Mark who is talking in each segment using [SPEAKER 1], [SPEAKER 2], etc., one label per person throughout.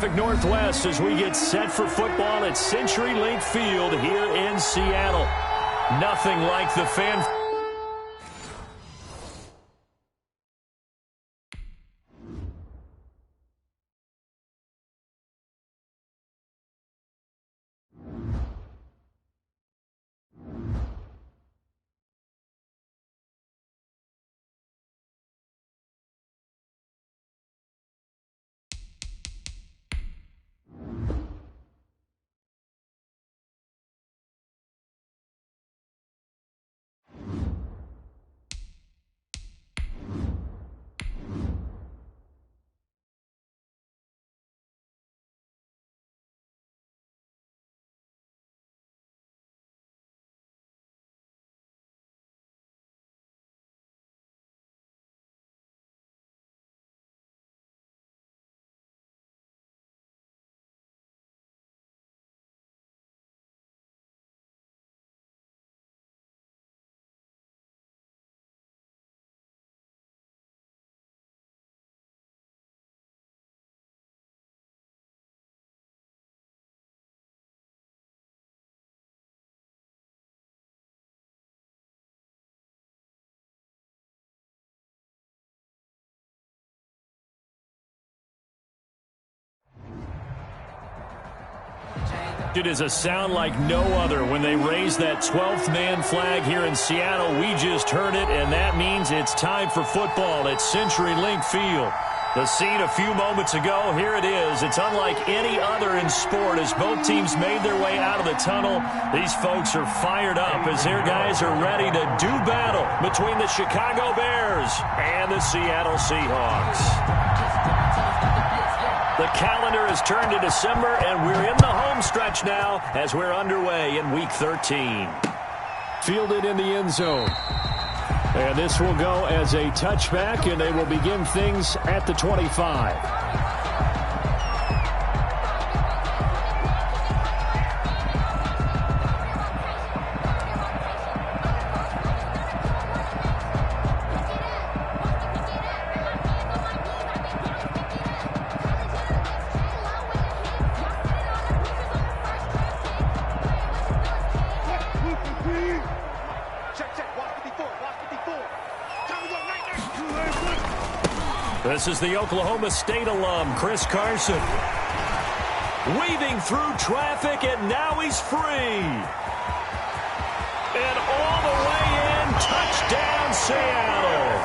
[SPEAKER 1] Pacific Northwest as we get set for football at CenturyLink Field here in Seattle. Nothing like the fan. It is a sound like no other when they raise that 12th man flag here in Seattle. We just heard it, and that means it's time for football at CenturyLink Field. The scene a few moments ago, here it is. It's unlike any other in sport as both teams made their way out of the tunnel. These folks are fired up as their guys are ready to do battle between the Chicago Bears and the Seattle Seahawks. The calendar has turned to December, and we're in the home stretch now as we're underway in Week 13.
[SPEAKER 2] Fielded in the end zone. And this will go as a touchback, and they will begin things at the 25.
[SPEAKER 1] This is the Oklahoma State alum, Chris Carson. Weaving through traffic, and now he's free. And all the way in, touchdown Seattle.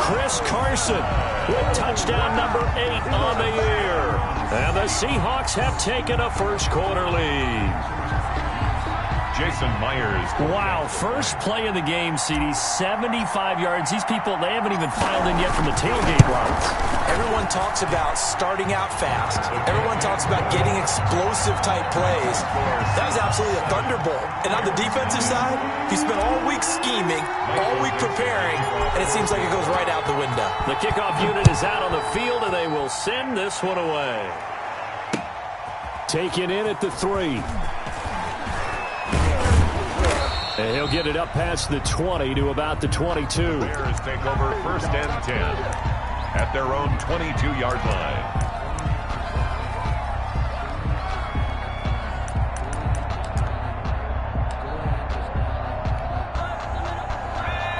[SPEAKER 1] Chris Carson with touchdown number 8 on the year. And the Seahawks have taken a first quarter lead.
[SPEAKER 3] Jason Myers.
[SPEAKER 1] Wow, first play of the game, CD, 75 yards. These people, they haven't even filed in yet from the tailgate lines.
[SPEAKER 4] Everyone talks about starting out fast. Everyone talks about getting explosive-type plays. That was absolutely a thunderbolt. And on the defensive side, he spent all week scheming, all week preparing, and it seems like it goes right out the window.
[SPEAKER 1] The kickoff unit is out on the field, and they will send this one away.
[SPEAKER 2] Taken in at the 3. And he'll get it up past the 20 to about the 22.
[SPEAKER 3] Bears take over first and 10 at their own 22-yard line.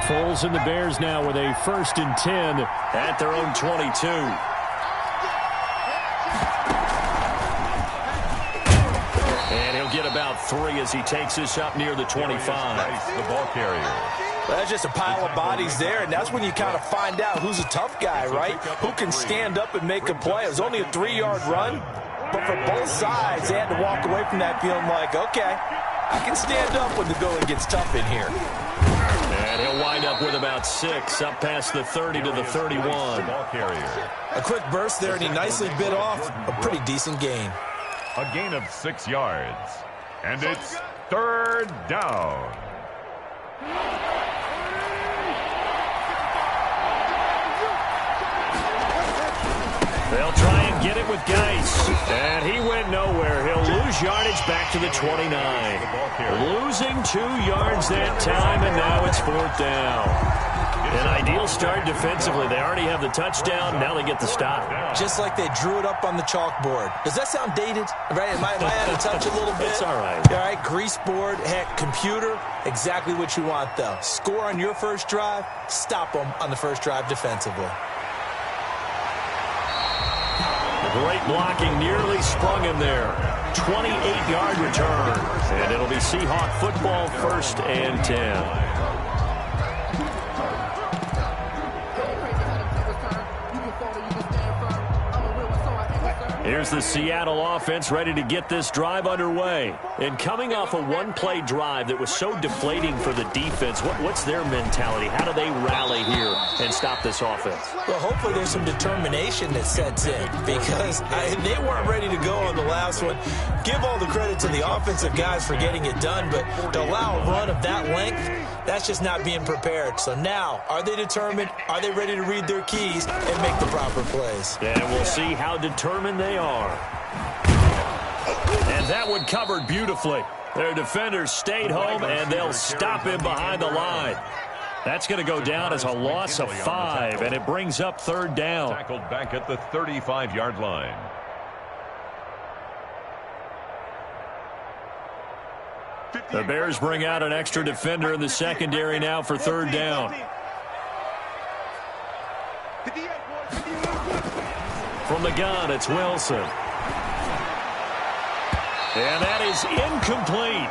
[SPEAKER 2] Foles and the Bears now with a first and 10
[SPEAKER 1] at their own 22. Get about 3 as he takes this up near the 25.
[SPEAKER 3] The ball carrier.
[SPEAKER 4] Well, that's just a pile of bodies there, and that's when you kind of find out who's a tough guy, right? Who can stand up and make a play. It was only a 3-yard run, but for both sides, they had to walk away from that feeling like, okay, I can stand up when the going gets tough in here.
[SPEAKER 1] And he'll wind up with about 6, up past the 30 to the 31.
[SPEAKER 3] Ball carrier.
[SPEAKER 4] A quick burst there, and he nicely bit off a pretty decent gain.
[SPEAKER 3] A gain of 6 yards. And it's third down.
[SPEAKER 1] They'll try and get it with Geis. And he went nowhere. He'll lose yardage back to the 29. Losing 2 yards that time, and now it's 4th down. An ideal start defensively. They already have the touchdown. Now they get the stop.
[SPEAKER 4] Just like they drew it up on the chalkboard. Does that sound dated? Right? Am I out of touch a little bit?
[SPEAKER 1] It's all right.
[SPEAKER 4] All right, grease board, heck, computer, exactly what you want, though. Score on your first drive, stop them on the first drive defensively.
[SPEAKER 1] Great blocking, nearly sprung him there. 28-yard return. And it'll be Seahawk football, 1st and 10. Here's the Seattle offense ready to get this drive underway. And coming off a one-play drive that was so deflating for the defense, what's their mentality? How do they rally here and stop this offense?
[SPEAKER 4] Well, hopefully there's some determination that sets in because they weren't ready to go on the last one. Give all the credit to the offensive guys for getting it done, but to allow a run of that length, that's just not being prepared. So now, are they determined? Are they ready to read their keys and make the proper plays?
[SPEAKER 1] And we'll see how determined they are. And that one covered beautifully. Their defenders stayed home, and they'll stop him behind the line. That's going to go down as a loss of 5, and it brings up 3rd down.
[SPEAKER 3] Tackled back at the 35-yard line.
[SPEAKER 1] The Bears bring out an extra defender in the secondary now for 3rd down. From the gun, it's Wilson. And that is incomplete.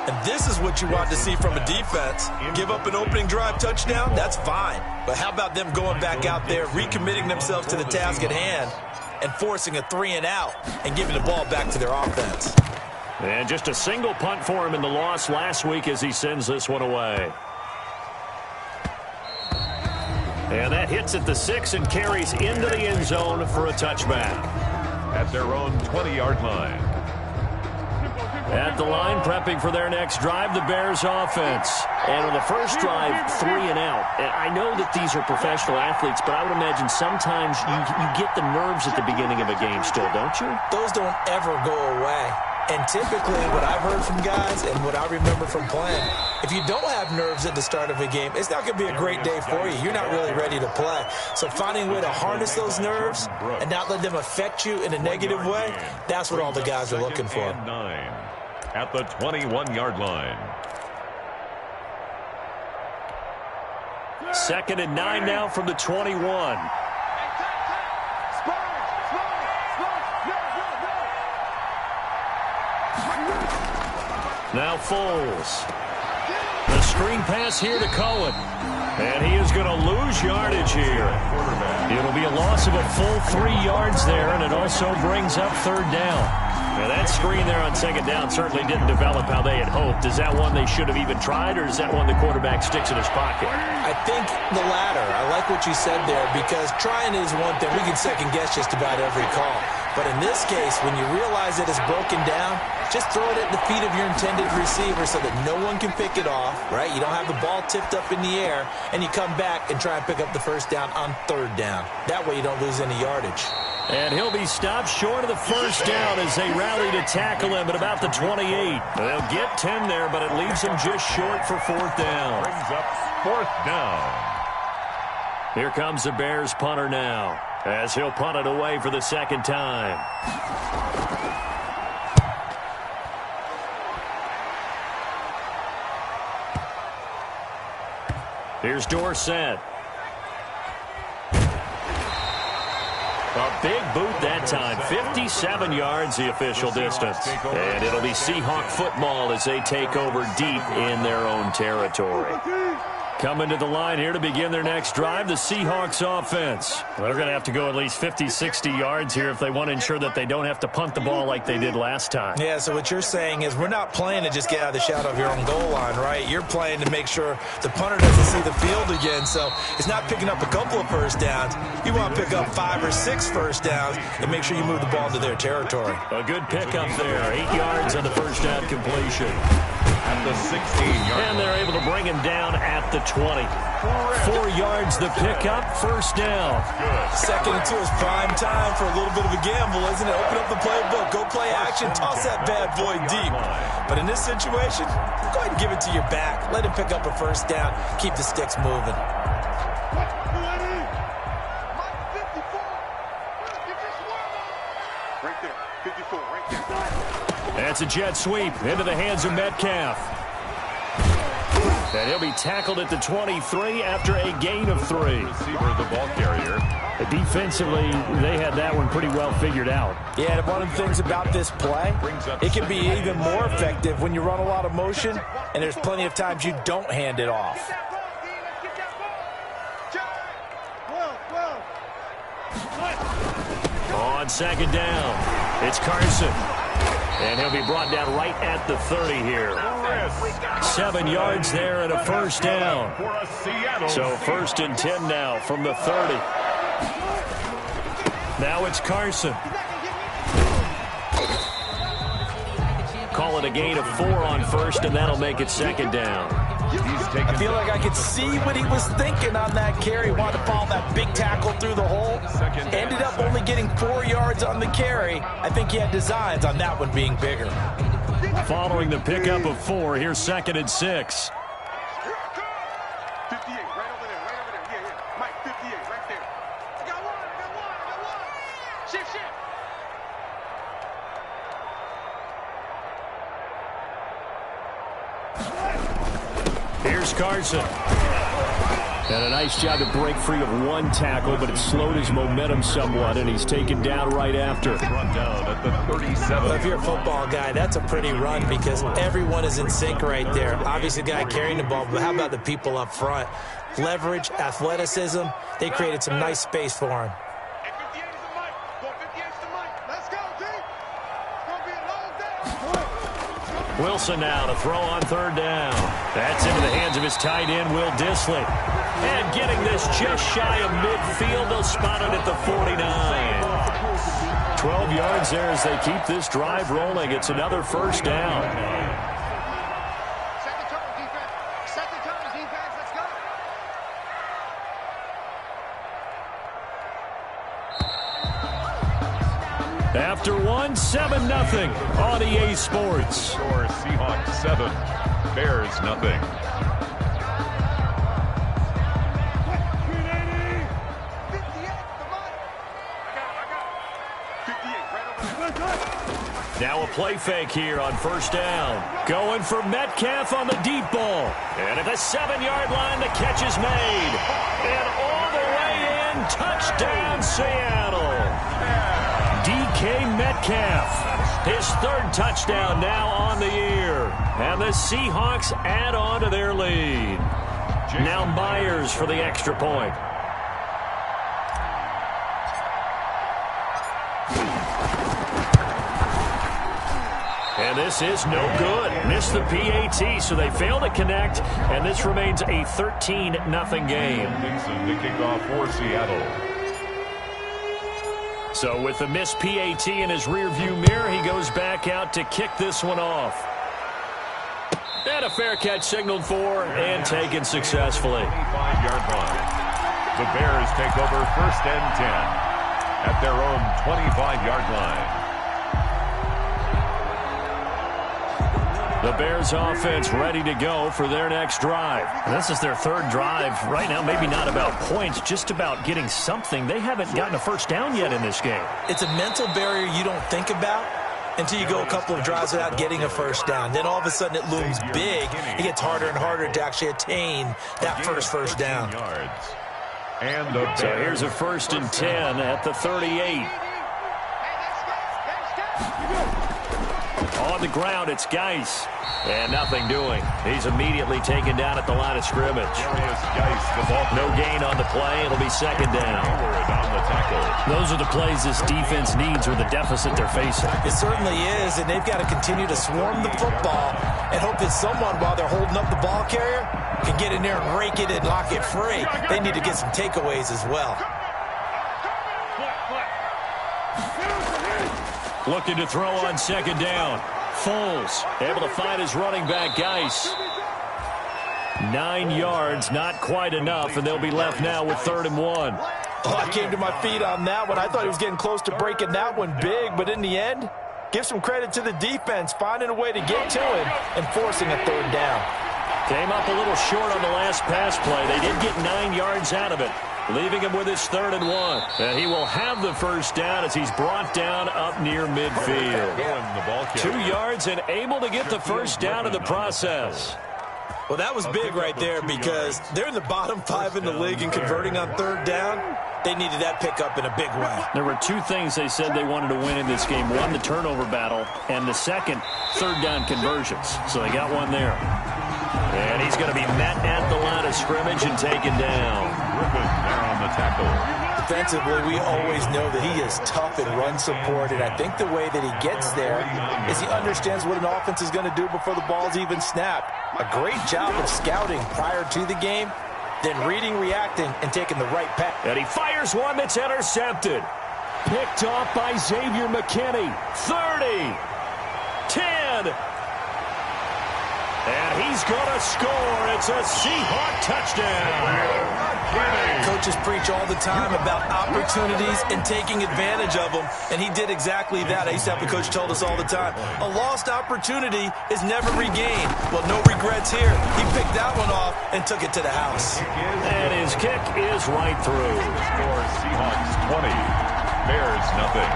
[SPEAKER 4] And this is what you want to see from a defense. Give up an opening drive touchdown, that's fine. But how about them going back out there, recommitting themselves to the task at hand, and forcing a 3-and-out and giving the ball back to their offense?
[SPEAKER 1] And just a single punt for him in the loss last week as he sends this one away. And that hits at the 6 and carries into the end zone for a touchback.
[SPEAKER 3] At their own 20-yard line.
[SPEAKER 1] At the line, prepping for their next drive, the Bears offense. And on the first drive, 3-and-out. And I know that these are professional athletes, but I would imagine sometimes you get the nerves at the beginning of a game still, don't you?
[SPEAKER 4] Those don't ever go away. And typically, what I've heard from guys and what I remember from playing, if you don't have nerves at the start of a game, it's not going to be a great day for you. You're not really ready to play. So finding a way to harness those nerves and not let them affect you in a negative way, that's what all the guys are looking for.
[SPEAKER 3] 9 at the 21-yard line.
[SPEAKER 1] 2nd and 9 now from the 21. Now Foles. The screen pass here to Cohen. And he is going to lose yardage here. It'll be a loss of a full 3 yards there, and it also brings up 3rd down. Now that screen there on 2nd down certainly didn't develop how they had hoped. Is that one they should have even tried, or is that one the quarterback sticks in his pocket?
[SPEAKER 4] I think the latter. I like what you said there, because trying is one thing. We can second guess just about every call. But in this case, when you realize that it's broken down, just throw it at the feet of your intended receiver so that no one can pick it off, right? You don't have the ball tipped up in the air, and you come back and try and pick up the 1st down on 3rd down. That way you don't lose any yardage.
[SPEAKER 1] And he'll be stopped short of the 1st down as they rally to tackle him at about the 28. They'll get 10 there, but it leaves them just short for 4th down.
[SPEAKER 3] Brings up 4th down.
[SPEAKER 1] Here comes the Bears punter now, as he'll punt it away for the 2nd time. Here's Dorsett. A big boot that time. 57 yards the official distance. And it'll be Seahawk football as they take over deep in their own territory. Coming to the line here to begin their next drive, the Seahawks offense. They're going to have to go at least 50, 60 yards here if they want to ensure that they don't have to punt the ball like they did last time.
[SPEAKER 4] Yeah, so what you're saying is we're not playing to just get out of the shadow of your own goal line, right? You're playing to make sure the punter doesn't see the field again. So it's not picking up a couple of 1st downs. You want to pick up 5 or 6 1st downs and make sure you move the ball into their territory.
[SPEAKER 1] A good pickup there. 8 yards on the 1st down completion.
[SPEAKER 3] At the 16-yard line.
[SPEAKER 1] And they're able to bring him down at the 20. 4 yards the pickup, 1st down.
[SPEAKER 4] 2nd and 2 is prime time for a little bit of a gamble, isn't it? Open up the playbook, go play action, toss that bad boy deep. But in this situation, go ahead and give it to your back. Let him pick up a 1st down, keep the sticks moving.
[SPEAKER 5] Right there, 54, right there.
[SPEAKER 1] That's a jet sweep into the hands of Metcalf. And he'll be tackled at the 23 after a gain of 3.
[SPEAKER 3] Receiver, the ball carrier.
[SPEAKER 2] Defensively, they had that one pretty well figured out.
[SPEAKER 4] Yeah, and one of the things about this play, it can be even more effective when you run a lot of motion, and there's plenty of times you don't hand it off.
[SPEAKER 1] On second down, it's Carson. And he'll be brought down right at the 30 here. 7 yards there and a first down. So 1st and 10 now from the 30. Now it's Carson. Call it a gain of 4 on 1st, and that'll make it 2nd down.
[SPEAKER 4] I feel like I could see what he was thinking on that carry. Wanted to follow that big tackle through the hole. Ended up only getting 4 yards on the carry. I think he had designs on that one being bigger.
[SPEAKER 1] Following the pickup of 4, here's 2nd and 6.
[SPEAKER 5] 58, right over there, right over there. Yeah. Mike, 58, right there. I got one. Shift.
[SPEAKER 1] Here's Carson. And a nice job to break free of 1 tackle, but it slowed his momentum somewhat, and he's taken down right after.
[SPEAKER 3] Run down at the 37.
[SPEAKER 4] Well, if you're a football guy, that's a pretty run because everyone is in sync right there. Obviously, the guy carrying the ball, but how about the people up front? Leverage, athleticism, they created some nice space for him.
[SPEAKER 5] And 58 is the Mike. Go 58 is the Mike. Let's go, D. It's going to be a long day.
[SPEAKER 1] Wilson now to throw on 3rd down. That's into the hands of his tight end, Will Dissly. And getting this just shy of midfield, they'll spot it at the 49. 12 yards there as they keep this drive rolling. It's another first down.
[SPEAKER 5] Second turn, defense. Let's go.
[SPEAKER 1] After 1, 7-0 on EA Sports.
[SPEAKER 3] Score Seahawks 7, Bears nothing.
[SPEAKER 1] Now a play fake here on 1st down. Going for Metcalf on the deep ball. And at the 7-yard line, the catch is made. And all the way in, touchdown Seattle. DK Metcalf, his 3rd touchdown now on the year. And the Seahawks add on to their lead. Now Myers for the extra point. And this is no good. Missed the PAT, so they fail to connect, and this remains a 13-0 game.
[SPEAKER 3] Dixon to kick off for Seattle.
[SPEAKER 1] So with the missed PAT in his rearview mirror, he goes back out to kick this one off. And a fair catch signaled for and taken successfully.
[SPEAKER 3] 25-yard line. The Bears take over 1st and 10 at their own 25-yard line.
[SPEAKER 1] The Bears offense ready to go for their next drive. And this is their 3rd drive. Right now, maybe not about points, just about getting something. They haven't gotten a first down yet in this game.
[SPEAKER 4] It's a mental barrier you don't think about until you go a couple of drives without getting a first down. Then all of a sudden it looms big. It gets harder and harder to actually attain that first down.
[SPEAKER 3] And
[SPEAKER 1] so here's a 1st and 10 at the 38. On the ground, it's Geis. And nothing doing. He's immediately taken down at the line of scrimmage. No gain on the play. It'll be 2nd down. Those are the plays this defense needs or the deficit they're facing.
[SPEAKER 4] It certainly is, and they've got to continue to swarm the football and hope that someone, while they're holding up the ball carrier, can get in there and rake it and lock it free. They need to get some takeaways as well.
[SPEAKER 1] Looking to throw on 2nd down. Foles able to find his running back, Geis. 9 yards, not quite enough, and they'll be left now with 3rd and 1.
[SPEAKER 4] Oh, I came to my feet on that one. I thought he was getting close to breaking that one big, but in the end, give some credit to the defense, finding a way to get to it and forcing a 3rd down.
[SPEAKER 1] Came up a little short on the last pass play. They did get 9 yards out of it, leaving him with his 3rd and 1. And he will have the first down as he's brought down up near midfield. 2 yards and able to get the first down in the process.
[SPEAKER 4] Well, that was big right there because they're in the bottom 5 in the league and converting on 3rd down. They needed that pickup in a big way.
[SPEAKER 1] There were 2 things they said they wanted to win in this game. One, the turnover battle, and the second, 3rd down conversions. So they got one there. And he's going to be met at the line of scrimmage and taken down.
[SPEAKER 3] Griffin there on the tackle.
[SPEAKER 4] Defensively, we always know that he is tough in run support, and I think the way that he gets there is he understands what an offense is going to do before the ball's even snapped. A great job of scouting prior to the game, then reading, reacting, and taking the right pass.
[SPEAKER 1] And he fires one that's intercepted. Picked off by Xavier McKinney. 30. 10. And he's going to score. It's a Seahawk touchdown.
[SPEAKER 4] Coaches preach all the time about opportunities and taking advantage of them, and he did exactly that. I used to have a coach told us all the time, a lost opportunity is never regained. Well, no regrets here. He picked that one off and took it to the house.
[SPEAKER 1] And his kick is right through.
[SPEAKER 3] Score Seahawks 20, Bears nothing.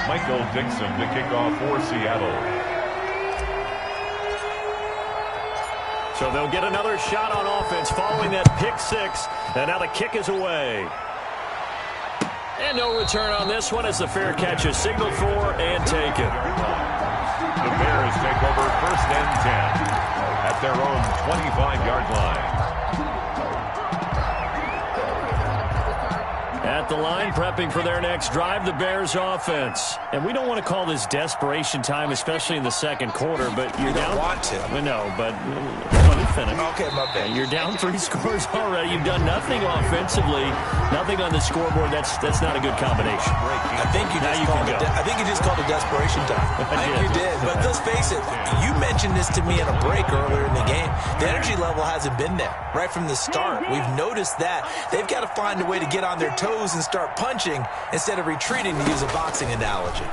[SPEAKER 3] Michael Dixon to kick off for Seattle.
[SPEAKER 1] So they'll get another shot on offense following that pick 6. And now the kick is away. And no return on this one as the fair catch is signaled for and taken.
[SPEAKER 3] The Bears take over 1st and 10 at their own 25-yard line.
[SPEAKER 1] At the line, prepping for their next drive, the Bears offense. And we don't want to call this desperation time, especially in the 2nd quarter, but you're down.
[SPEAKER 4] Don't want to.
[SPEAKER 1] No, but let me finish.
[SPEAKER 4] Okay, my bad.
[SPEAKER 1] You're down 3 scores already. You've done nothing offensively, nothing on the scoreboard. That's not a good combination.
[SPEAKER 4] I think you just called it desperation time. I think you did. But let's face it, you mentioned this to me in a break earlier in the game. The energy level hasn't been there right from the start. We've noticed that. They've got to find a way to get on their toes and start punching instead of retreating, to use a boxing analogy.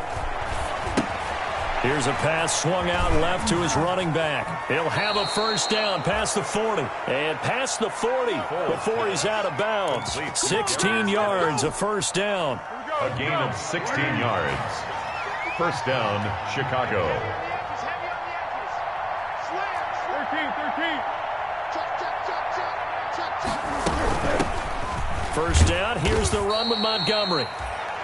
[SPEAKER 1] Here's a pass swung out left to his running back. He'll have a first down past the 40. And past the 40 before he's out of bounds. 16 yards, a first down.
[SPEAKER 3] A gain of 16 yards. First down, Chicago.
[SPEAKER 5] 13.
[SPEAKER 1] First down, here's the run with Montgomery.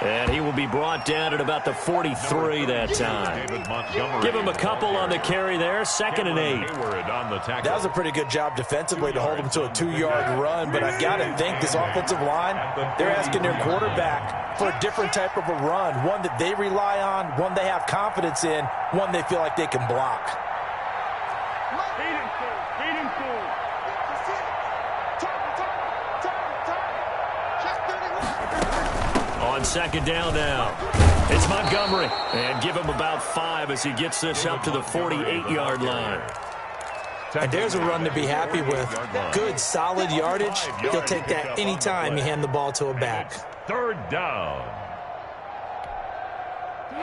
[SPEAKER 1] And he will be brought down at about the 43 that time. Give him a couple on the carry there. 2nd and 8.
[SPEAKER 4] That was a pretty good job defensively to hold him to a 2-yard run, but I've got to think this offensive line, they're asking their quarterback for a different type of a run, one that they rely on, one they have confidence in, one they feel like they can block.
[SPEAKER 1] On 2nd down now. It's Montgomery. And give him about 5 as he gets this up to the 48-yard line.
[SPEAKER 4] And there's a run to be happy with. Good, solid yardage. He'll take that anytime you hand the ball to a back.
[SPEAKER 3] 3rd down.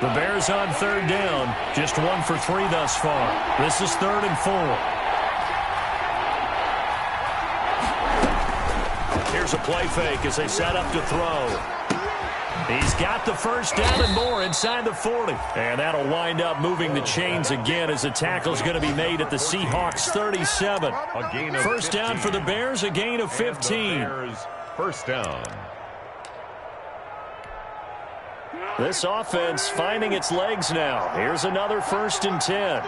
[SPEAKER 1] The Bears on 3rd down. Just 1 for 3 thus far. This is 3rd and 4. Here's a play fake as they set up to throw. He's got the first down and more inside the 40. And that'll wind up moving the chains again as the tackle's going to be made at the Seahawks 37. First down for the Bears, a gain of 15.
[SPEAKER 3] First down.
[SPEAKER 1] This offense finding its legs now. Here's another 1st and 10.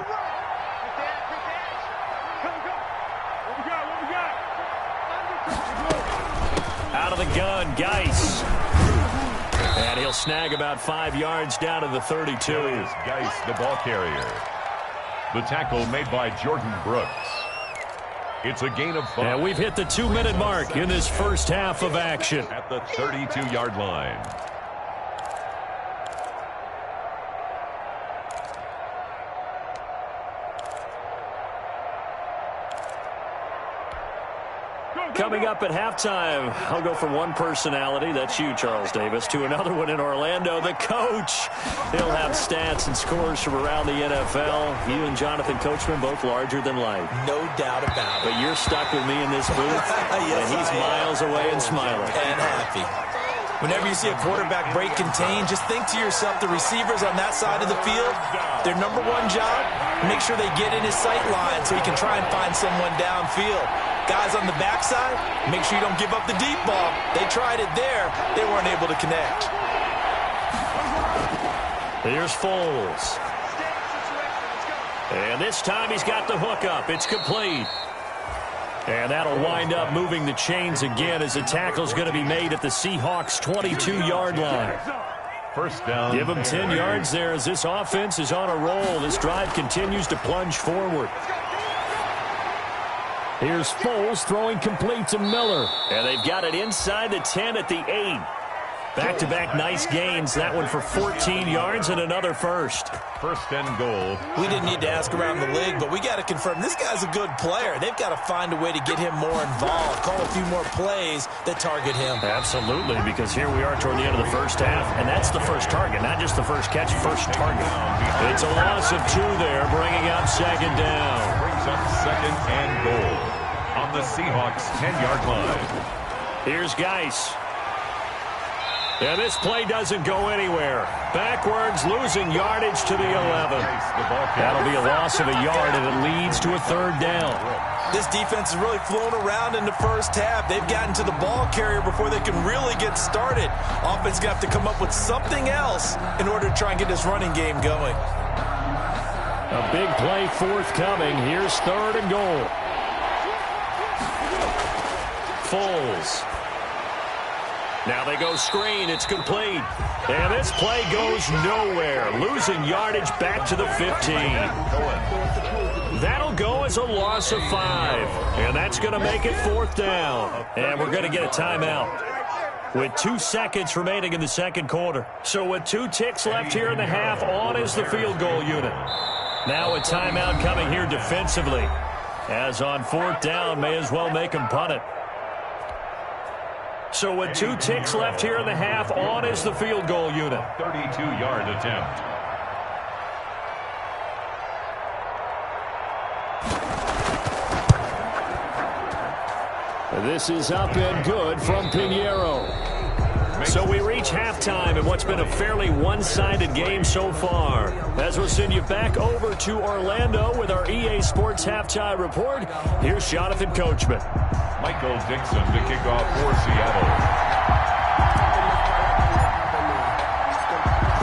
[SPEAKER 1] Out of the gun, Geis. And he'll snag about 5 yards down to the 32.
[SPEAKER 3] Geis, the ball carrier. The tackle made by Jordan Brooks. It's a gain of 5.
[SPEAKER 1] And we've hit the 2-minute mark in this first half of action.
[SPEAKER 3] At the 32-yard line.
[SPEAKER 1] Coming up at halftime, I'll go from one personality, that's you, Charles Davis, to another one in Orlando, the coach. He'll have stats and scores from around the NFL. You and Jonathan Coachman, both larger than life.
[SPEAKER 4] No doubt about it.
[SPEAKER 1] But you're stuck with me in this booth,
[SPEAKER 4] yes,
[SPEAKER 1] and he's miles away and smiling.
[SPEAKER 4] And happy. Whenever you see a quarterback break contain, just think to yourself, the receivers on that side of the field, their number one job, make sure they get in his sight line so he can try and find someone downfield. Guys on the backside, make sure you don't give up the deep ball. They tried it there. They weren't able to connect.
[SPEAKER 1] Here's Foles. And this time he's got the hook up. It's complete. And that'll wind up moving the chains again as the tackle's going to be made at the Seahawks' 22-yard line.
[SPEAKER 3] First down.
[SPEAKER 1] Give them 10 yards there as this offense is on a roll. This drive continues to plunge forward. Here's Foles throwing complete to Miller. And they've got it inside the 10 at the 8. Back-to-back nice gains. That one for 14 yards and another first.
[SPEAKER 3] First and goal.
[SPEAKER 4] We didn't need to ask around the league, but we got to confirm this guy's a good player. They've got to find a way to get him more involved, call a few more plays that target him.
[SPEAKER 1] Absolutely, because here we are toward the end of the first half, and that's the first target, not just the first catch, first target. It's a loss of 2 there, bringing up second down.
[SPEAKER 3] Brings up second and goal on the Seahawks' 10-yard line.
[SPEAKER 1] Here's Geis. Yeah, this play doesn't go anywhere. Backwards, losing yardage to the 11. That'll be a loss of a yard, and it leads to a third down.
[SPEAKER 4] This defense has really flown around in the first half. They've gotten to the ball carrier before they can really get started. Offense going to have to come up with something else in order to try and get this running game going.
[SPEAKER 1] A big play forthcoming. Here's third and goal. Foles. Now they go screen. It's complete. And this play goes nowhere. Losing yardage back to the 15. That'll go as a loss of 5. And that's going to make it fourth down. And we're going to get a timeout with 2 seconds remaining in the second quarter. So with 2 ticks left here in the half, on is the field goal unit. Now a timeout coming here defensively. As on fourth down, may as well make him punt it. So with 2 ticks left here in the half, on is the field goal unit.
[SPEAKER 3] 32-yard attempt.
[SPEAKER 2] This is up and good from Pinheiro.
[SPEAKER 1] So we reach halftime in what's been a fairly one-sided game so far. As we'll send you back over to Orlando with our EA Sports Halftime Report, here's Jonathan Coachman.
[SPEAKER 3] Michael Dixon to kick off for Seattle.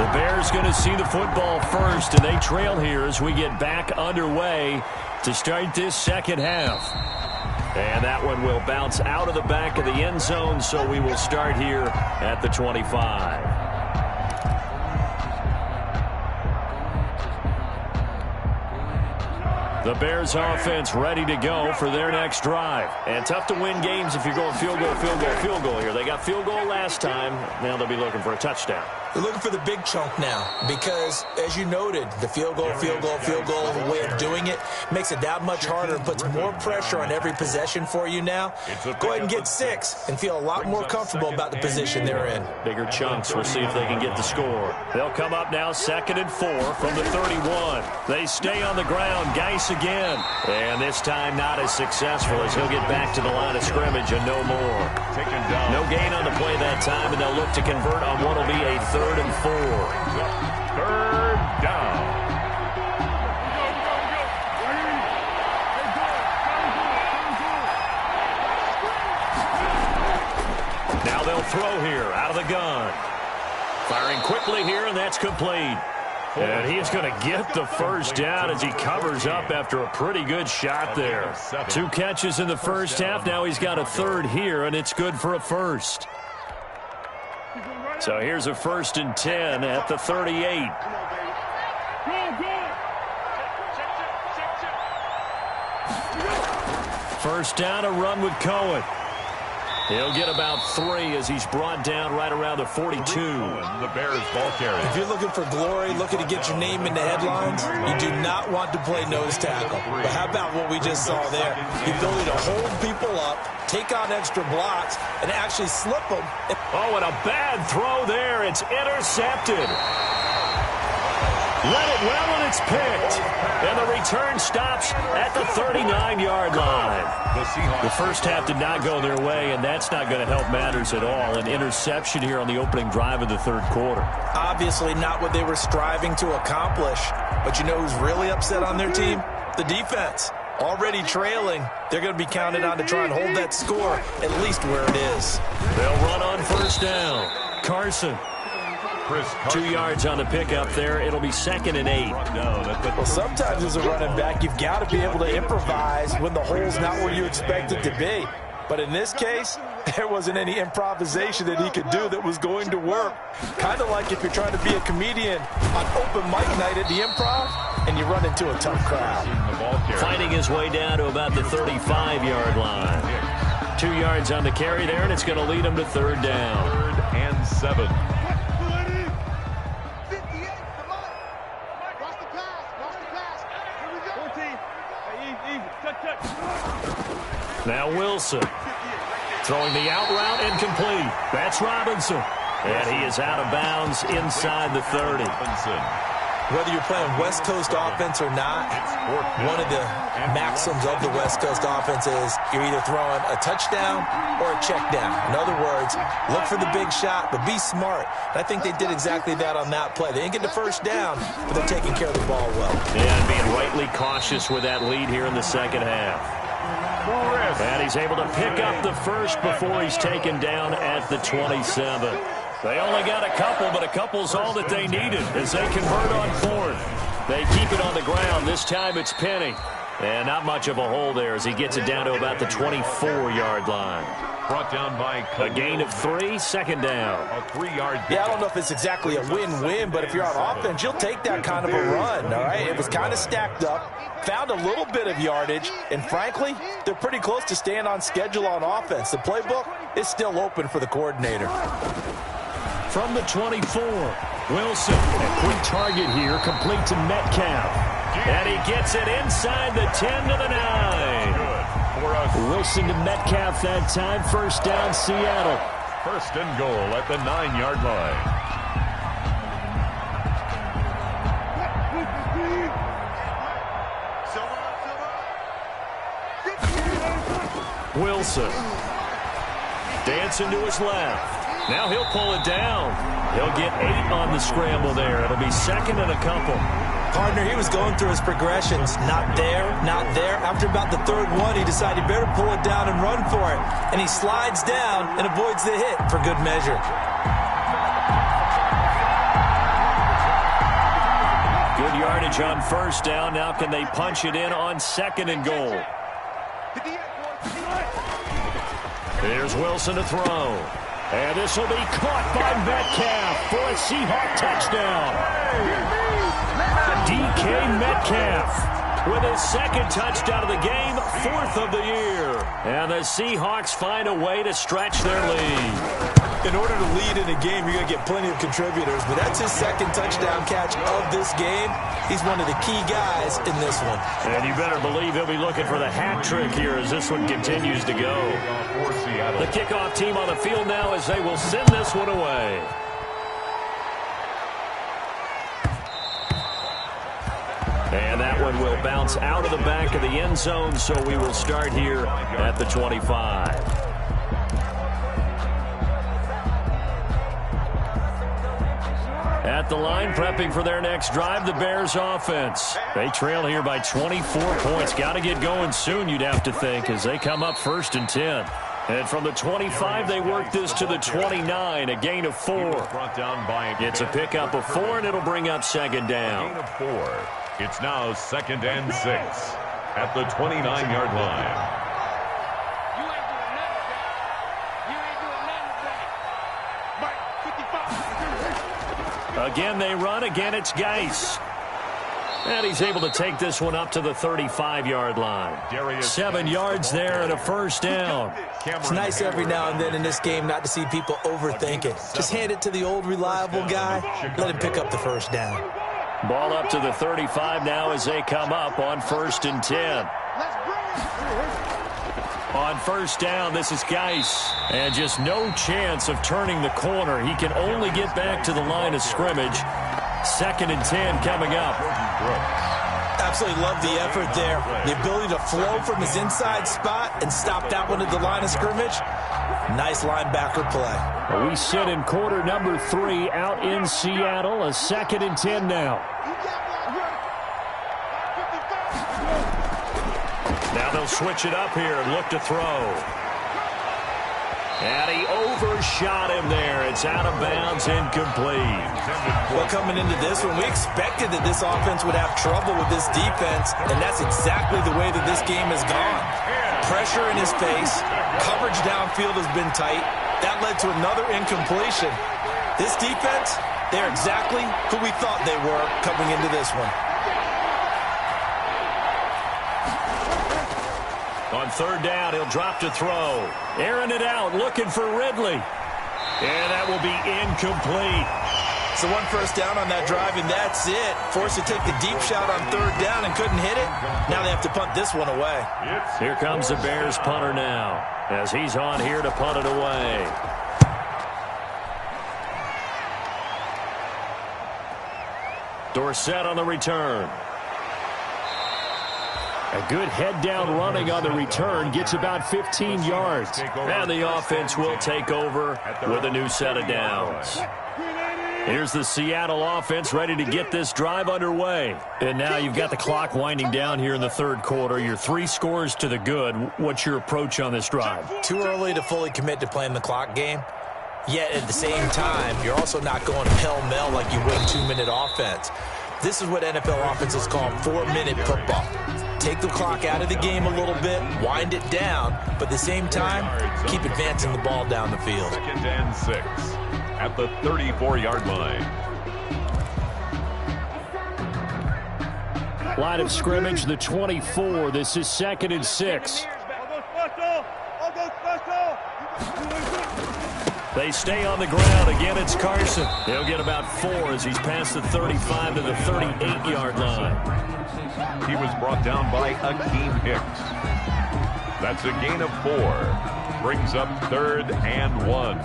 [SPEAKER 1] The Bears going to see the football first, and they trail here as we get back underway to start this second half. And that one will bounce out of the back of the end zone, so we will start here at the 25. The Bears offense ready to go for their next drive. And tough to win games if you're going field goal, field goal, field goal here. They got field goal last time. Now they'll be looking for a touchdown.
[SPEAKER 4] They're looking for the big chunk now because, as you noted, the field goal, the way of doing it makes it that much harder and puts more pressure on every possession for you now. Go ahead and get 6 and feel a lot more comfortable about the position they're in.
[SPEAKER 1] Bigger chunks. We'll see if they can get the score. They'll come up now 2nd and 4 from the 31. They stay on the ground. Geis again. And this time not as successful as he'll get back to the line of scrimmage and no more. No gain on the play that time, and they'll look to convert on what will be a 3rd and 4.
[SPEAKER 3] Third down.
[SPEAKER 1] Now they'll throw here out of the gun. Firing quickly here, and that's complete. And he's going to get the first down as he covers up after a pretty good shot there. 2 catches in the first half. Now he's got a 3rd here, and it's good for a first. So here's a 1st and 10 at the 38. First down, a run with Cohen. He'll get about 3 as he's brought down right around the 42.
[SPEAKER 3] The Bears ball carrier.
[SPEAKER 4] If you're looking for glory, looking to get your name in the headlines, you do not want to play nose tackle. But how about what we just saw there? The ability to hold people up, take on extra blocks, and actually slip them.
[SPEAKER 1] Oh, and a bad throw there. It's intercepted. Let it well, and it's picked. And the return stops at the 39-yard line. The first half did not go their way, and that's not going to help matters at all. An interception here on the opening drive of the third quarter.
[SPEAKER 4] Obviously not what they were striving to accomplish. But you know who's really upset on their team? The defense. Already trailing. They're going to be counted on to try and hold that score at least where it is.
[SPEAKER 1] They'll run on first down. Carson. 2 yards on the pickup there. It'll be 2nd and 8.
[SPEAKER 4] Well, sometimes as a running back, you've got to be able to improvise when the hole's not where you expect it to be. But in this case, there wasn't any improvisation that he could do that was going to work. Kind of like if you're trying to be a comedian on open mic night at the Improv and you run into a tough crowd.
[SPEAKER 1] Fighting his way down to about the 35-yard line. 2 yards on the carry there, and it's going to lead him to 3rd down.
[SPEAKER 3] 3rd and 7.
[SPEAKER 1] Now Wilson throwing the out route incomplete. That's Robinson. And he is out of bounds inside the 30.
[SPEAKER 4] Whether you're playing West Coast offense or not, one of the maxims of the West Coast offense is you're either throwing a touchdown or a check down. In other words, look for the big shot, but be smart. And I think they did exactly that on that play. They didn't get the first down, but they're taking care of the ball well.
[SPEAKER 1] And being rightly cautious with that lead here in the second half. And he's able to pick up the first before he's taken down at the 27. They only got a couple, but a couple's all that they needed as they convert on 4th. They keep it on the ground. This time it's Penny. And not much of a hole there as he gets it down to about the 24-yard line.
[SPEAKER 3] Brought down by
[SPEAKER 1] a gain of 3, 2nd down.
[SPEAKER 3] A 3-yard.
[SPEAKER 4] Yeah, I don't know if it's exactly a win-win, but if you're on offense, you'll take that kind of a run, all right? It was kind of stacked up, found a little bit of yardage, and frankly, they're pretty close to staying on schedule on offense. The playbook is still open for the coordinator.
[SPEAKER 1] From the 24, Wilson. A quick target here, complete to Metcalf. And he gets it inside the 10 to the 9. Wilson to Metcalf that time. First down, Seattle.
[SPEAKER 3] 1st and goal at the 9-yard line.
[SPEAKER 1] Wilson. Dancing to his left. Now he'll pull it down. He'll get 8 on the scramble there. It'll be 2nd and a couple.
[SPEAKER 4] Partner, he was going through his progressions. Not there, not there. After about the 3rd one, he decided he better pull it down and run for it. And he slides down and avoids the hit for good measure.
[SPEAKER 1] Good yardage on first down. Now can they punch it in on 2nd and goal? Here's Wilson to throw. And this will be caught by Metcalf for a Seahawk touchdown. DK Metcalf with his 2nd touchdown of the game, 4th of the year. And the Seahawks find a way to stretch their lead.
[SPEAKER 4] In order to lead in a game, you're going to get plenty of contributors, but that's his 2nd touchdown catch of this game. He's one of the key guys in this one.
[SPEAKER 1] And you better believe he'll be looking for the hat trick here as this one continues to go. The kickoff team on the field now as they will send this one away. And that one will bounce out of the back of the end zone, so we will start here at the 25. At the line, prepping for their next drive, the Bears offense. They trail here by 24 points. Got to get going soon, you'd have to think, as they come up 1st and 10. And from the 25, they work this to the 29, a gain of 4. It's a pickup of 4, and it'll bring up 2nd down.
[SPEAKER 3] Gain of 4. It's now 2nd and 6 at the 29-yard line.
[SPEAKER 1] Again, they run. Again, it's Geis. And he's able to take this one up to the 35-yard line. 7 yards there and a first down.
[SPEAKER 4] It's nice every now and then in this game not to see people overthink it. Just hand it to the old reliable guy. Let him pick up the first down.
[SPEAKER 1] Ball up to the 35 now as they come up on 1st and 10. On first down, this is Geis. And just no chance of turning the corner. He can only get back to the line of scrimmage. 2nd and 10 coming up.
[SPEAKER 4] Absolutely love the effort there. The ability to flow from his inside spot and stop that one at the line of scrimmage. Nice linebacker play.
[SPEAKER 2] We sit in quarter number 3 out in Seattle. A 2nd and 10 now.
[SPEAKER 1] Now they'll switch it up here and look to throw. And he overshot him there. It's out of bounds, incomplete.
[SPEAKER 4] Well, coming into this one, we expected that this offense would have trouble with this defense, and that's exactly the way that this game has gone. Pressure in his face. Coverage downfield has been tight. That led to another incompletion. This defense, they're exactly who we thought they were coming into this one.
[SPEAKER 1] On 3rd down, he'll drop to throw. Airing it out, looking for Ridley. And that will be incomplete.
[SPEAKER 4] So 1 first down on that drive, and that's it. Forced to take the deep shot on 3rd down and couldn't hit it. Now they have to punt this one away.
[SPEAKER 1] Here comes the Bears punter now, as he's on here to punt it away. Dorsett on the return.
[SPEAKER 2] A good head-down running on the return gets about 15 yards.
[SPEAKER 1] And the offense will take over with a new set of downs. Here's the Seattle offense ready to get this drive underway. And now you've got the clock winding down here in the 3rd quarter. You're 3 scores to the good. What's your approach on this drive?
[SPEAKER 4] Too early to fully commit to playing the clock game. Yet at the same time, you're also not going pell-mell like you would in 2-minute offense. This is what NFL offenses call 4-minute football. Take the clock out of the game a little bit, wind it down, but at the same time, keep advancing the ball down the field.
[SPEAKER 3] 2nd and 6 at the 34-yard line.
[SPEAKER 2] Line of scrimmage, the 24. This is 2nd and 6.
[SPEAKER 1] They stay on the ground. Again, it's Carson. He'll get about 4 as he's past the 35 to the 38-yard line.
[SPEAKER 3] He was brought down by Akeem Hicks. That's a gain of 4. Brings up 3rd and 1.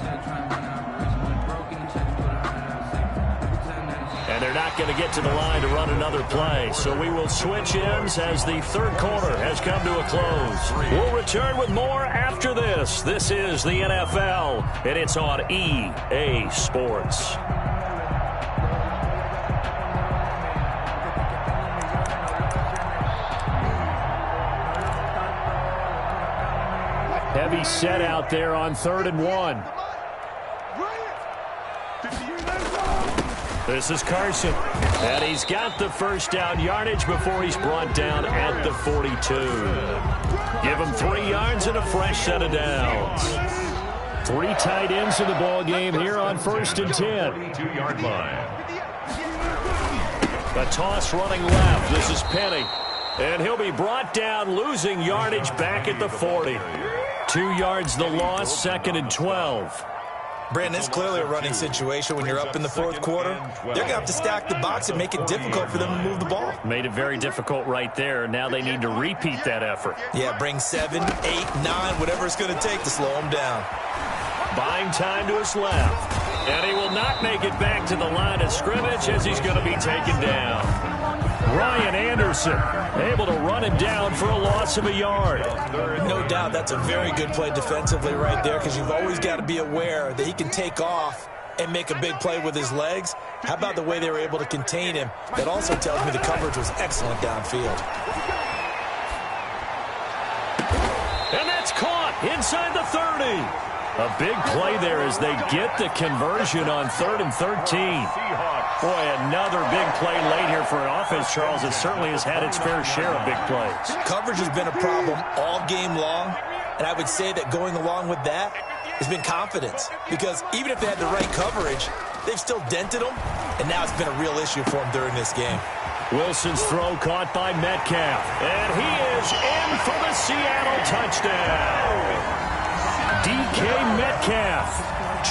[SPEAKER 1] And they're not going to get to the line to run another play. So we will switch ends as the 3rd quarter has come to a close. We'll return with more after this. This is the NFL, and it's on EA Sports.
[SPEAKER 2] Heavy set out there on 3rd and 1.
[SPEAKER 1] This is Carson. And he's got the first down yardage before he's brought down at the 42. Give him 3 yards and a fresh set of downs.
[SPEAKER 2] 3 tight ends in the ball game here on 1st and 10.
[SPEAKER 3] 22-yard line.
[SPEAKER 1] A toss running left. This is Penny. And he'll be brought down, losing yardage back at the 40. 2 yards the loss, 2nd and 12.
[SPEAKER 4] Brandon, it's clearly a running situation when you're up in the 4th quarter. They're going to have to stack the box and make it difficult for them to move the ball.
[SPEAKER 1] Made it very difficult right there. Now they need to repeat that effort.
[SPEAKER 4] Yeah, bring 7, 8, 9, whatever it's going to take to slow them down.
[SPEAKER 1] Buying time to his left. And he will not make it back to the line of scrimmage as he's going to be taken down. Ryan Anderson able to run him down for a loss of a yard.
[SPEAKER 4] No doubt that's a very good play defensively right there, because you've always got to be aware that he can take off and make a big play with his legs. How about the way they were able to contain him? That also tells me the coverage was excellent downfield.
[SPEAKER 1] And that's caught inside the 30. A big play there as they get the conversion on 3rd and 13. Boy, another big play late here for an offense, Charles, that certainly has had its fair share of big plays.
[SPEAKER 4] Coverage has been a problem all game long, and I would say that going along with that has been confidence, because even if they had the right coverage, they've still dented them, and now it's been a real issue for them during this game.
[SPEAKER 1] Wilson's throw caught by Metcalf. And he is in for the Seattle touchdown. DK Metcalf,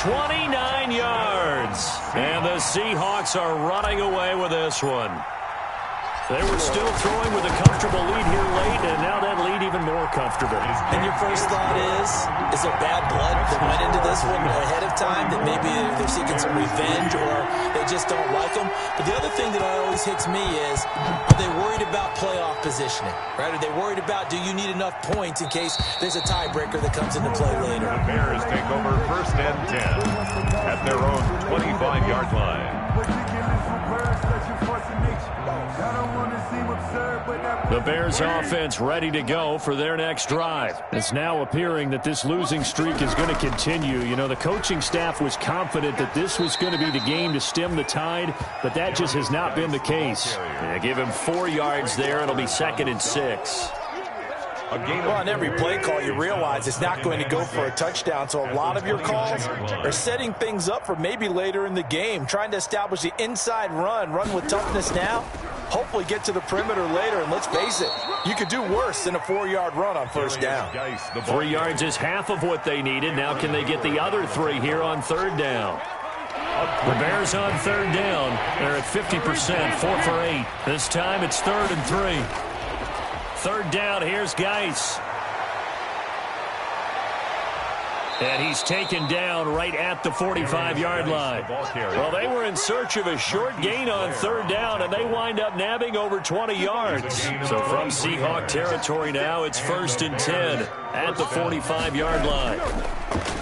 [SPEAKER 1] 29 yards. And the Seahawks are running away with this one. They were still throwing with a comfortable lead here late, and now that lead even more comfortable.
[SPEAKER 4] And your first thought is there bad blood that went into this one ahead of time, that maybe they're seeking some revenge or they just don't like them? But the other thing that always hits me is, are they worried about playoff positioning? Right? Are they worried about, do you need enough points in case there's a tiebreaker that comes into play later?
[SPEAKER 3] The Bears take over 1st and 10 at their own 25-yard line.
[SPEAKER 1] The Bears offense ready to go for their next drive. It's now appearing that this losing streak is going to continue. You know, the coaching staff was confident that this was going to be the game to stem the tide, but that just has not been the case.
[SPEAKER 2] Yeah, give him 4 yards there. It'll be 2nd and 6.
[SPEAKER 4] Well, on every play call, you realize it's not going to go for a touchdown, so a lot of your calls are setting things up for maybe later in the game, trying to establish the inside run with toughness now, hopefully get to the perimeter later, and let's face it, you could do worse than a 4-yard run on 1st down.
[SPEAKER 1] 3 yards is half of what they needed. Now can they get the other 3 here on 3rd down? The Bears on 3rd down. They're at 50%, 4 for 8. This time it's 3rd and 3. 3rd down, here's Geis. And he's taken down right at the 45-yard line. Well, they were in search of a short gain on 3rd down, and they wind up nabbing over 20 yards. So from Seahawk territory now, it's 1st and 10 at the 45-yard line.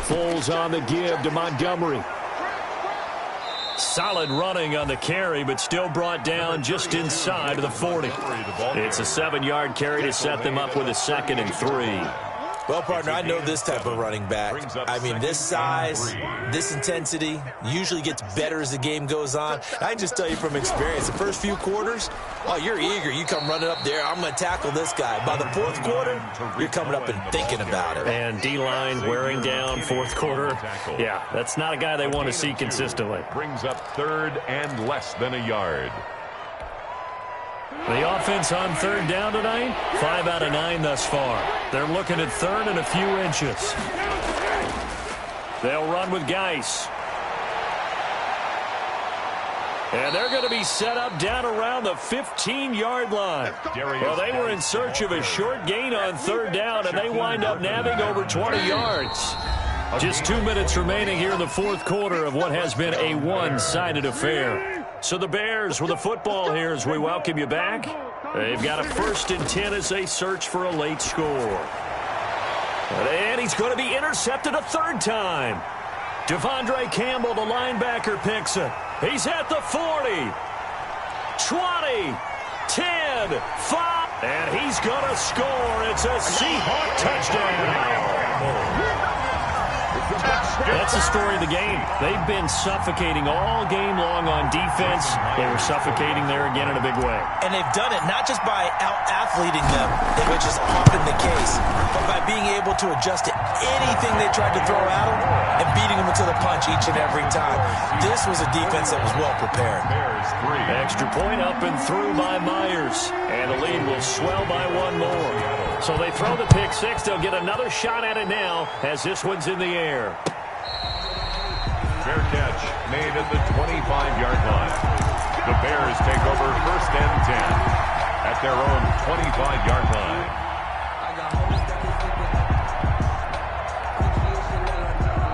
[SPEAKER 1] Foles on the give to Montgomery. Solid running on the carry, but still brought down just inside of the 40. It's a 7-yard carry to set them up with a 2nd and 3.
[SPEAKER 4] Well, partner, I know this type of running back. I mean, this size, this intensity usually gets better as the game goes on. I can just tell you from experience, the first few quarters, oh, you're eager. You come running up there, I'm going to tackle this guy. By the 4th quarter, you're coming up and thinking about it.
[SPEAKER 1] And D-line wearing down 4th quarter. Yeah, that's not a guy they want to see consistently.
[SPEAKER 3] Brings up 3rd and less than a yard.
[SPEAKER 1] The offense on 3rd down tonight, 5 out of 9 thus far. They're looking at 3rd and a few inches. They'll run with Geis. And they're going to be set up down around the 15-yard line. Well, they were in search of a short gain on 3rd down, and they wind up nabbing over 20 yards. Just 2 minutes remaining here in the 4th quarter of what has been a one-sided affair. So the Bears with the football here as we welcome you back. They've got a 1st and 10 as they search for a late score. And he's going to be intercepted a 3rd time. Devondre Campbell, the linebacker, picks it. He's at the 40, 20, 10, 5, and he's going to score. It's a Seahawk touchdown. That's the story of the game. They've been suffocating all game long on defense. They were suffocating there again in a big way.
[SPEAKER 4] And they've done it not just by out-athleting them, which is often the case, but by being able to adjust to anything they tried to throw at them and beating them into the punch each and every time. This was a defense that was well prepared.
[SPEAKER 1] Extra point up and through by Myers. And the lead will swell by 1 more. So they throw the pick 6. They'll get another shot at it now as this one's in the air.
[SPEAKER 3] Fair catch made at the 25-yard line. The Bears take over 1st and 10 at their own 25-yard line.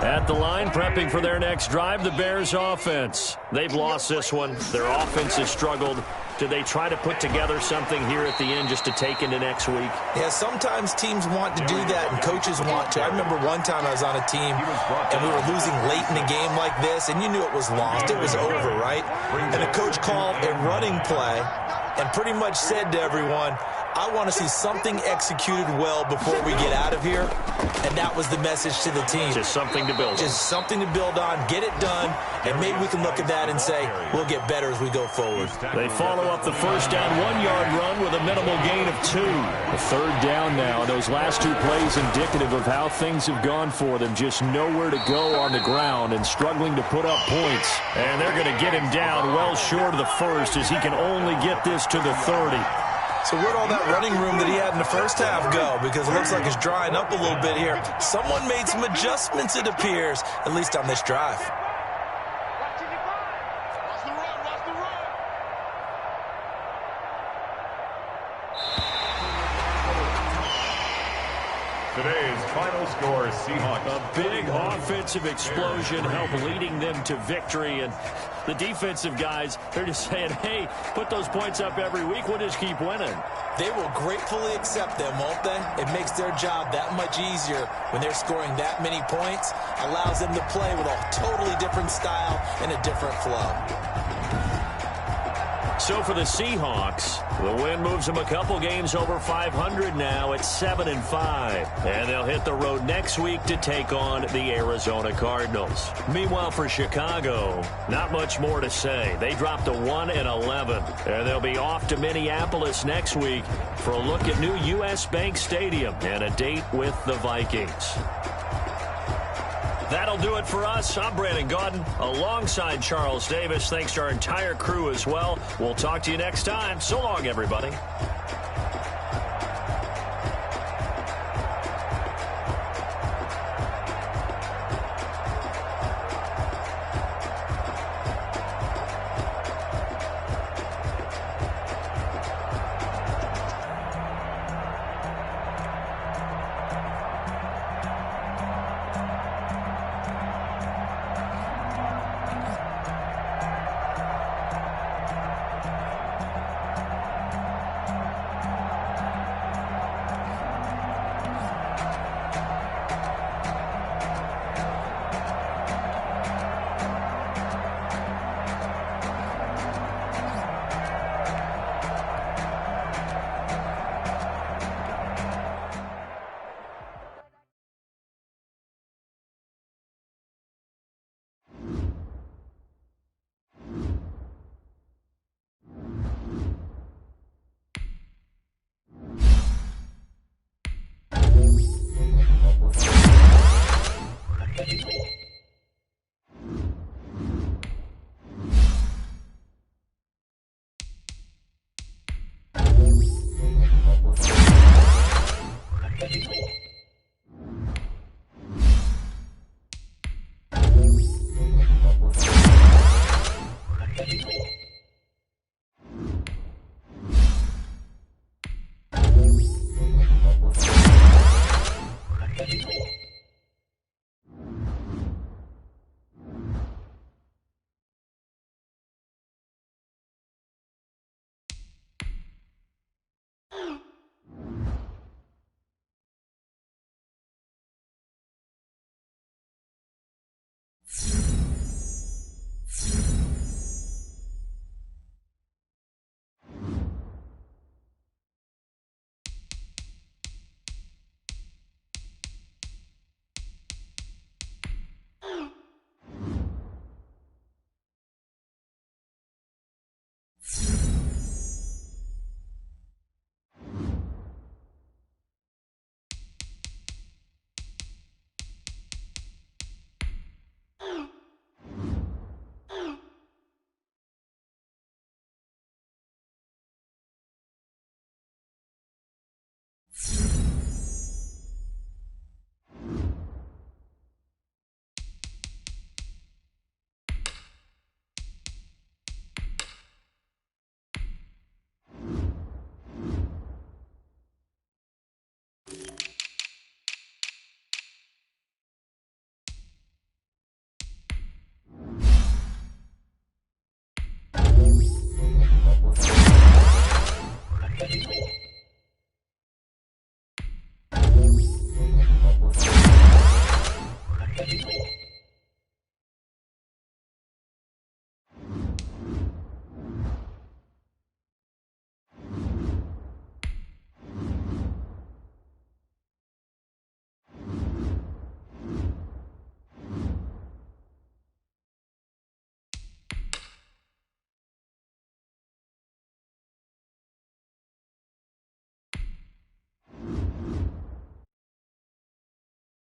[SPEAKER 1] At the line, prepping for their next drive, the Bears offense. They've lost this one. Their offense has struggled. Do they try to put together something here at the end just to take into next week?
[SPEAKER 4] Yeah, sometimes teams want to do that and coaches want to. I remember one time I was on a team and we were losing late in a game like this, and you knew it was lost. It was over, right? And the coach called a running play and pretty much said to everyone, I want to see something executed well before we get out of here, and that was the message to the team.
[SPEAKER 1] Just something to build on.
[SPEAKER 4] Just something to build on, get it done, and maybe we can look at that and say we'll get better as we go forward.
[SPEAKER 1] They follow up the first down 1-yard run with a minimal gain of 2.
[SPEAKER 2] A third down now. Those last 2 plays indicative of how things have gone for them. Just nowhere to go on the ground and struggling to put up points.
[SPEAKER 1] And they're going to get him down well short of the first as he can only get this to the 30.
[SPEAKER 4] So where'd all that running room that he had in the first half go? Because it looks like it's drying up a little bit here. Someone made some adjustments, it appears, at least on this drive.
[SPEAKER 5] Watch the run. Watch the run.
[SPEAKER 3] Today's final score, Seahawks.
[SPEAKER 1] A big offensive explosion helped leading them to victory. And the defensive guys, they're just saying, hey, put those points up every week. We'll just keep winning.
[SPEAKER 4] They will gratefully accept them, won't they? It makes their job that much easier when they're scoring that many points. Allows them to play with a totally different style and a different flow.
[SPEAKER 1] So for the Seahawks, the win moves them a couple games over 500 now at 7-5. And they'll hit the road next week to take on the Arizona Cardinals. Meanwhile, for Chicago, not much more to say. They dropped to 1-11. And they'll be off to Minneapolis next week for a look at new U.S. Bank Stadium and a date with the Vikings. That'll do it for us. I'm Brandon Gaudin alongside Charles Davis. Thanks to our entire crew as well. We'll talk to you next time. So long, everybody.